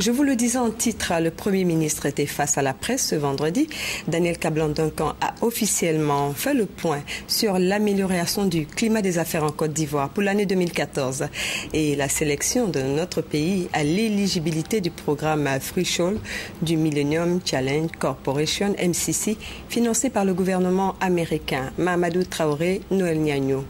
Je vous le disais en titre, le Premier ministre était face à la presse ce vendredi. Daniel Kablan-Duncan a officiellement fait le point sur l'amélioration du climat des affaires en Côte d'Ivoire pour l'année 2014 et la sélection de notre pays à l'éligibilité du programme Threshold du Millennium Challenge Corporation, MCC, financé par le gouvernement américain. Mahamadou Traoré, Noël Niagno.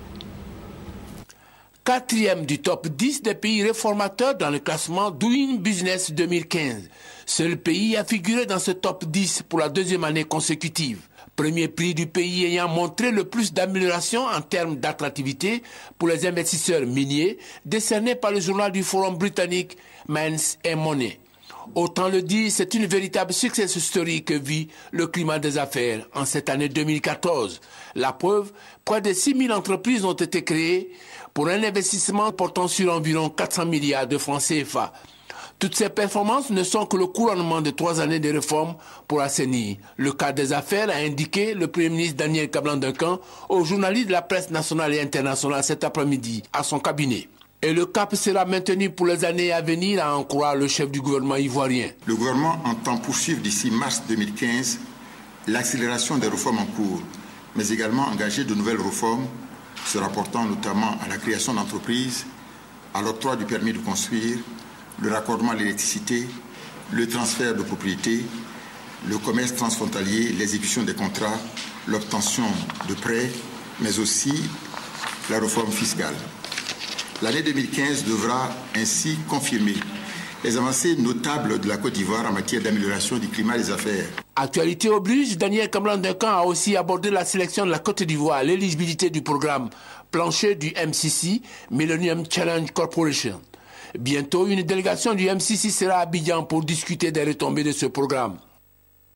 4e du top 10 des pays réformateurs dans le classement Doing Business 2015. Seul pays a figuré dans ce top 10 pour la 2e année consécutive. Premier prix du pays ayant montré le plus d'amélioration en termes d'attractivité pour les investisseurs miniers, décerné par le journal du Forum britannique Mines and Money. Autant le dire, c'est une véritable success story que vit le climat des affaires en cette année 2014. La preuve, près de 6 000 entreprises ont été créées pour un investissement portant sur environ 400 milliards de francs CFA. Toutes ces performances ne sont que le couronnement de 3 années de réformes pour assainir le cadre des affaires, a indiqué le Premier ministre Daniel Kablan-Duncan aux journalistes de la presse nationale et internationale cet après-midi à son cabinet. Et le cap sera maintenu pour les années à venir, à en croire le chef du gouvernement ivoirien. Le gouvernement entend poursuivre d'ici mars 2015 l'accélération des réformes en cours, mais également engager de nouvelles réformes se rapportant notamment à la création d'entreprises, à l'octroi du permis de construire, le raccordement à l'électricité, le transfert de propriété, le commerce transfrontalier, l'exécution des contrats, l'obtention de prêts, mais aussi la réforme fiscale. L'année 2015 devra ainsi confirmer les avancées notables de la Côte d'Ivoire en matière d'amélioration du climat des affaires. Actualité oblige, Daniel Kablan-Duncan a aussi abordé la sélection de la Côte d'Ivoire, l'éligibilité du programme plancher du MCC, Millennium Challenge Corporation. Bientôt, une délégation du MCC sera à Abidjan pour discuter des retombées de ce programme.